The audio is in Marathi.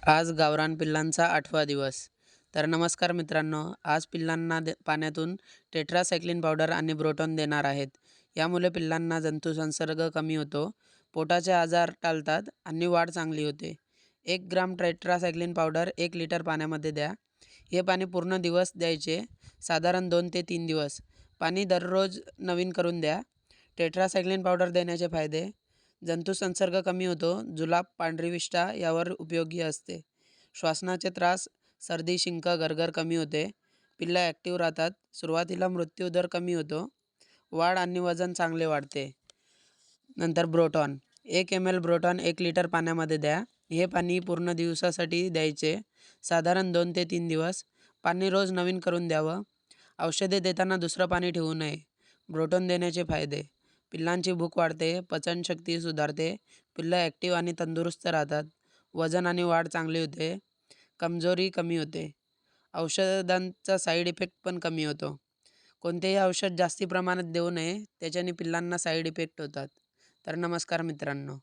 आज गावरान पिल्लांचा 8वा दिवस. तर नमस्कार मित्रांनो, आज पिल्लांना पाण्यातून टेट्रासाइक्लिन पावडर आणि ब्रोटॉन देणार आहेत. यामुळे पिल्लांना जंतुसंसर्ग कमी होतो, पोटाचे आजार टाळतात आणि वाढ चांगली होते. 1 ग्राम टेट्रासाइक्लिन पावडर 1 लिटर पाण्यामध्ये द्या. हे पाणी पूर्ण दिवस द्यायचे, साधारण 2 ते 3 दिवस. पाणी दररोज नवीन करून द्या. टेट्रासाइक्लिन पावडर देण्याचे फायदे: जंतुसंसर्ग कमी होतो, जुलाब, पांढरी विष्ठा यावर उपयोगी असते. श्वासनाचे त्रास, सर्दी, शिंक, गरगर कमी होते. पिल्लं ॲक्टिव्ह राहतात. सुरुवातीला मृत्यूदर कमी होतो. वाढ आणि वजन चांगले वाढते. नंतर ब्रोटॉन 1 ml ब्रोटॉन 1 लिटर पाण्यामध्ये द्या. हे पाणी पूर्ण दिवसासाठी द्यायचे, साधारण 2 ते 3 दिवस. पाणी रोज नवीन करून द्यावं. औषधे देताना दुसरं पाणी ठेवू नये. ब्रोटॉन देण्याचे फायदे: पिल्लांची भूक वाढते, पचनशक्ती सुधारते, पिल्लं ॲक्टिव्ह आणि तंदुरुस्त राहतात, वजन आणि वाढ चांगली होते, कमजोरी कमी होते. औषधांचा साईड इफेक्ट पण कमी होतो. कोणतेही औषध जास्ती प्रमाणात देऊ नये, त्याच्याने पिल्लांना साईड इफेक्ट होतात. तर नमस्कार मित्रांनो.